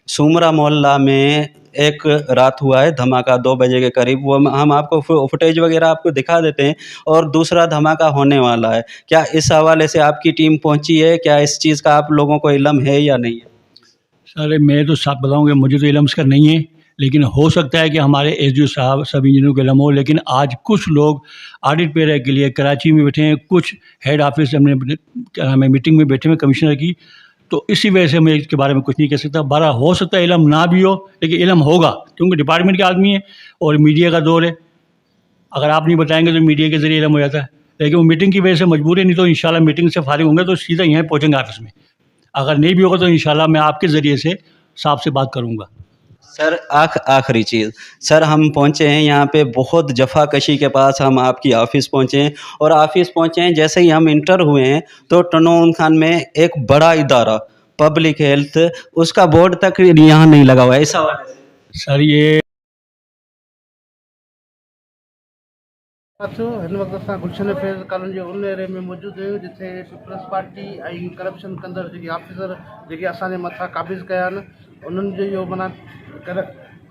सुमरा मोहल्ला में एक रात हुआ है धमाका 2 बजे के करीब, वो हम आपको फुटेज वगैरह आपको दिखा देते हैं। और दूसरा धमाका होने वाला है। क्या इस हवाले से आपकी टीम पहुंची है? क्या इस चीज़ का आप लोगों को इल्म है या नहीं है? सर मैं तो साफ बताऊँ कि मुझे तो इल्म इसका नहीं है, लेकिन हो सकता है कि हमारे एसडीओ साहब सब इंजीनियरों को इल्म हो। लेकिन आज कुछ लोग ऑडिट पे के लिए कराची में बैठे हैं, कुछ हेड ऑफिस हमने क्या नाम है मीटिंग में बैठे हुए कमिश्नर की, तो इसी वजह से मैं इसके बारे में कुछ नहीं कह सकता। बारह हो सकता है इल्म ना भी हो, लेकिन इल्म होगा क्योंकि डिपार्टमेंट के आदमी है और मीडिया का दौर है। अगर आप नहीं बताएंगे तो मीडिया के जरिए इल्म हो जाता है, लेकिन वो मीटिंग की वजह से मजबूर है, नहीं तो इंशाल्लाह मीटिंग से फारिग होंगे तो सीधा यहाँ पहुँचेंगे ऑफिस में। अगर नहीं भी होगा तो इंशाल्लाह मैं आपके ज़रिए से साहब से बात करूँगा। सर आखिरी चीज़, सर हम पहुँचे हैं यहाँ पे बहुत जफाकशी के पास, हम आपकी ऑफ़िस पहुँचे हैं। और ऑफ़िस पहुँचे हैं, जैसे ही हम इंटर हुए हैं तो टनोन खान में एक बड़ा इदारा पब्लिक हेल्थ, उसका बोर्ड तक यहाँ नहीं लगा हुआ है। इस हवाले से सर ये साथियों, हिन वक्त असां गुलशन फैज़ कॉलोनी जे उन एरिया में मौजूद आहियूं जिथे पीपल्स पार्टी ऐं करप्शन कंदड़ जेके ऑफिसर जेके असांजे मथां काबिज़ कया आहिनि, उन्हनि जो इहो माना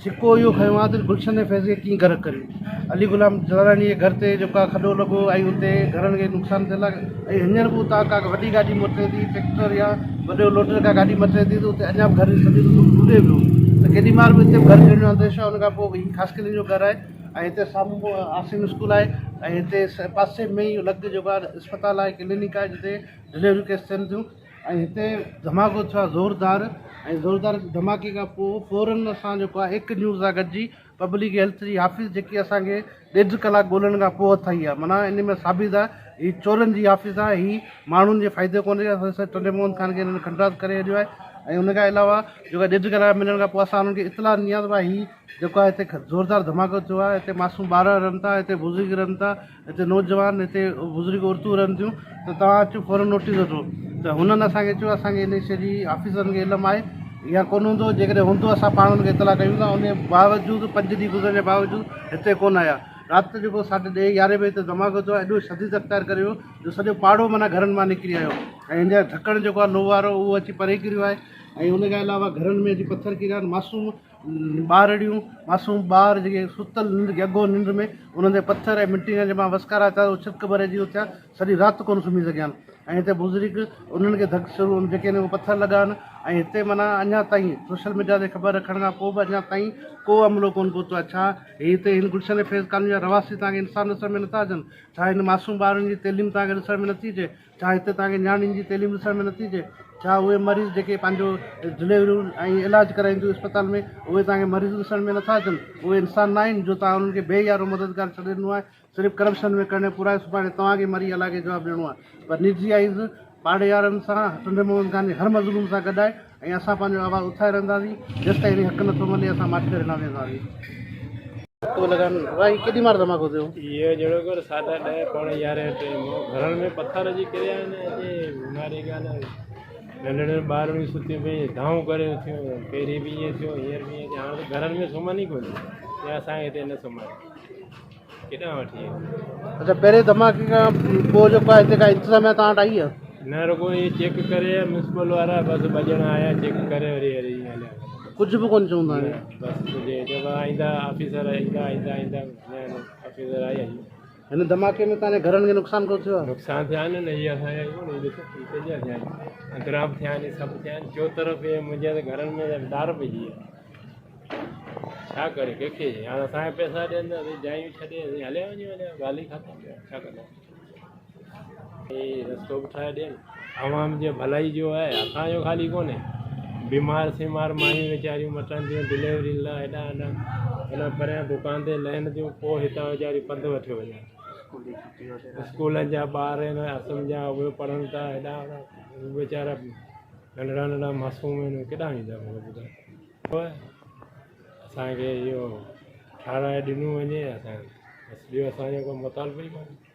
छिको इहो खयों आहे त गुलशन फैज़ खे कीअं गर्क करियूं। अली गुलाम जलारानी जे घर ते जेका खॾो लॻो ऐं उते घरनि खे नुक़सानु थियल आहे, ऐं हींअर बि उतां का वॾी गाॾी मटे थी, ट्रैक्टर या वॾो लोडर का गाॾी मटे थी, त उते अञा बि घर सॼो डूबे पियो। त केॾी महिल बि हिते घर गिरणु अंदेशो आहे। उन खां पोइ हीउ ख़ासि करे जो घरु आहे ऐं हिते साम्हूं आसिम स्कूल आहे ऐं हिते पासे में ई लॻ जेको आहे अस्पताल आहे, क्लिनिक आहे जिते डिलीवरी केस थियनि थियूं। ऐं हिते धमाको थियो आहे ज़ोरदार, ऐं ज़ोरदार धमाके खां पोइ फ़ौरन असां जेको आहे हिकु न्यूज़ सां गॾिजी पब्लिक हेल्थ जी ऑफिस जेकी असांखे 1.5 कलाक ॻोल्हण खां पोइ अथई आहे, माना इन में साबित आहे हीअ चोरनि जी ऑफिस आहे, हीअ माण्हुनि जे फ़ाइदे कोन्हे। असां टंडेमोहन खान खे हिननि खंडरात करे छॾियो आहे। ऐं उन खां अलावा जेको 1.5 कलाक मिलण खां पोइ असां उन्हनि खे इतला ॾिनी आहे त भाई हीअ जेको आहे हिते ज़ोरदार धमाको थियो आहे, हिते मासूम ॿार रहनि था, हिते बुज़ुर्ग रहनि था, हिते नौजवान, हिते बुज़ुर्ग औरतूं रहनि थियूं, त तव्हां अचो फ़ौरन नोटिस वठो। त हुननि असांखे चयो असांखे इन शइ जी ऑफिसरनि खे इल्मु आहे या कोन हूंदो, जेकॾहिं हूंदो असां पाण हुनखे इतला कयूं था। उन बावजूदि 5 ॾींहं गुज़रण जे बावजूदि हिते कोन आया। राति जेको 10:30 11 बजे हिते धमाको थियो आहे, एॾो शदीद अख़्तियार करियो जो सॼो पाड़ो माना घरनि मां निकिरी आयो, ऐं हिन जा ढकणु जेको आहे लोह वारो उहो अची परे किरियो आहे। ऐं उन खां अलावा घरनि में अची पथर किरिया आहिनि, मासूम ॿारड़ियूं, मासूम ॿार जेके सुतल निंड अॻो निंड में उन्हनि ते पथर ऐं मिटी जे मां वसकारा थिया, छिक भरे जी थिया, सॼी राति कोन सुम्ही सघिया आहिनि। ऐं हिते बुज़ुर्ग उन्हनि खे धक शुरू जेके आहिनि उहे पथर लॻा आहिनि। ऐं हिते माना अञा ताईं सोशल मीडिया ते ख़बर रखण खां पोइ बि अञा ताईं को अमिलो कोन पहुतो आहे। छा हिते हिन गुलशन फैज़ कॉलोनी जा रवासी तव्हांखे इंसान ॾिसण में नथा अचनि? छा हिन मासूम ॿारनि जी तइलीम तव्हांखे ॾिसण में नथी अचे? छा हिते तव्हांखे नियाणियुनि जी तइलीम ॾिसण में नथी अचे? छा उहे मरीज़ जेके पंहिंजो डिलीवरियूं ऐं इलाजु कराइनि थियूं अस्पताल में, उहे तव्हांखे मरीज़ ॾिसण में नथा अचनि? उहे इंसान न आहिनि जो तव्हां उन्हनि खे बेयारो मददगार छॾे ॾिनो आहे, सिर्फ़ु करप्शन में करण पुराए सुभाणे तव्हांखे मरी अला खे जवाबु ॾियणो आहे। पर निर्जीआइज़ पाड़े वारनि सां टंडेमोहन खान जे हर मज़लूम सां गॾु आहे, ऐं असां पंहिंजो आवाज़ु उथाए रहंदासीं जेसि ताईं हक़ नथो मिले, असां माठे न वेंदासीं। भाई केॾी महिल धमाको थियो? इहो जहिड़ो कर 10:30 पौणे 11 टाइम घरनि में पथर अची किरिया आहिनि। बीमारी ॻाल्हि नंढड़े ॿार बि सुती पई धाऊं करे थियूं, पहिरीं बि ईअं थियो, हींअर बि ईअं थियो। हाणे त घरनि में सुम्हनि ई कोन्हे, या असांखे हिते न सुम्हनि केॾां वठी। अच्छा, पहिरें धमाके खां पोइ जेको आहे हिते का इंतिज़ामिया तव्हां वटि आई आहे? न रुगो इहे चेक करे म्यूनिसिपल वारा बसि 2 ॼणा आया, चेक करे वरी वरी हलिया। कुझु बि कोन चवंदा आहिनि बसि कुझु जेका ईंदा ऑफिसर ईंदा ऑफिसर आया। हिन धमाके में तव्हांजे घरनि खे नुक़सानु कोन थियो आहे? नुक़सान थिया आहिनि न, इहे असांजा ॾिसो थिया आहिनि, अंदरां बि थिया आहिनि, सभु थिया आहिनि। चो तरफ़ मुंहिंजे त घरनि में दार पइजी विया। छा करे कंहिंखे? हाणे असांजा पैसा ॾियनि था, जायूं छॾे हलिया वञूं, ॻाल्हि ई ख़तमु। छा कंदा? रस्तो बि ठाहे ॾियनि। आवाम जे भलाई जो आहे, असांजो ख़ाली कोन्हे। बीमार सीमार मायूं वीचारियूं मटनि थियूं डिलीवरी लाइ, हेॾा परियां दुकान ते लहनि थियूं, पोइ हितां वीचारियूं पंधु वठी वञनि। स्कूलनि जा ॿार आहिनि असम जा, उहे पढ़नि था, हेॾा वीचारा नंढड़ा नंढड़ा मासूम आहिनि, केॾां वेंदा ॿुधायो? असांखे इहो ठाराए ॾिनो वञे, असां बसि ॿियो असांजो को मुतालबो ई कोन्हे।